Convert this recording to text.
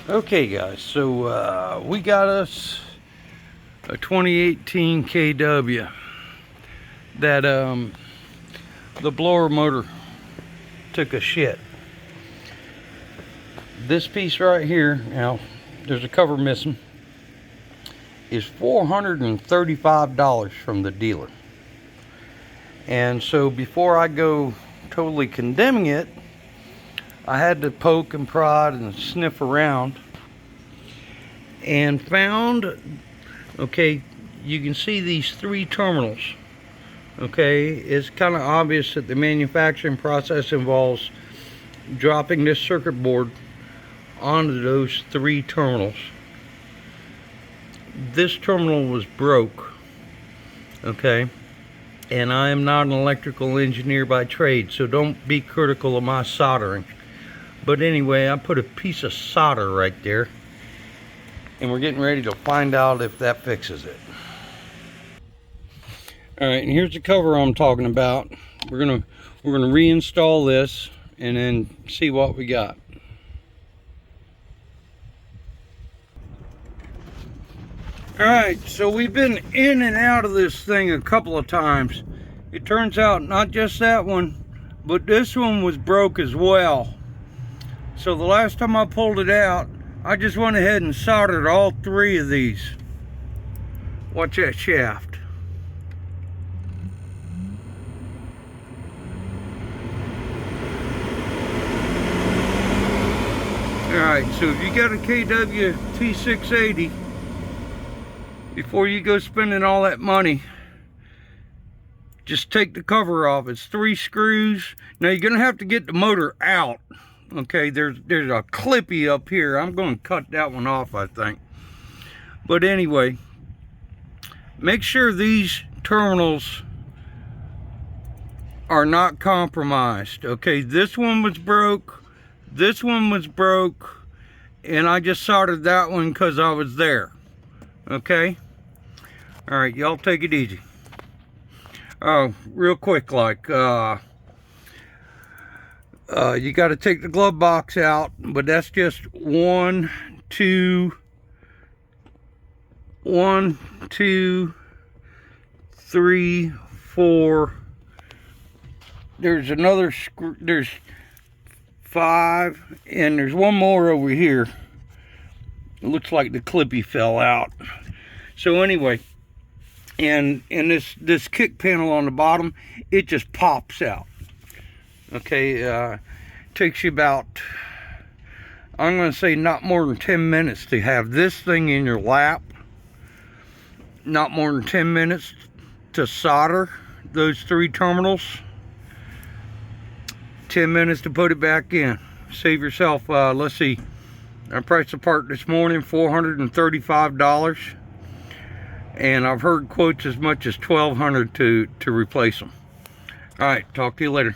Okay guys, so we got us a 2018 KW that the blower motor took a shit. This piece right here, now there's a cover missing, is $435 from the dealer. And so before I go totally condemning it, I had to poke and prod and sniff around and found, okay, you can see these three terminals. Okay, it's kind of obvious that the manufacturing process involves dropping this circuit board onto those three terminals. This terminal was broke, okay, and I am not an electrical engineer by trade, so don't be critical of my soldering. But anyway, I put a piece of solder right there, and we're getting ready to find out if that fixes it. All right, and here's the cover I'm talking about. We're gonna reinstall this and then see what we got. All right, so we've been in and out of this thing a couple of times. It turns out not just that one, but this one was broke as well. So the last time I pulled it out, I just went ahead and soldered all three of these. Watch that shaft. Alright, so if you got a KW T680, before you go spending all that money, just take the cover off. It's 3 screws. Now you're gonna have to get the motor out. Okay, there's a clippy up here. I'm going to cut that one off, I think. But anyway, make sure these terminals are not compromised. Okay, this one was broke, this one was broke, and I just soldered that one because I was there. Okay? All right, y'all take it easy. Oh, real quick, like, you got to take the glove box out, but that's just 1, 2, 3, 4. There's another screw, there's 5, and there's one more over here. It looks like the clippy fell out. So anyway, and this kick panel on the bottom, it just pops out. Okay, takes you about, I'm going to say not more than 10 minutes to have this thing in your lap. Not more than 10 minutes to solder those 3 terminals. 10 minutes to put it back in. Save yourself, let's see, I priced the part this morning, $435. And I've heard quotes as much as $1,200 to replace them. All right, talk to you later.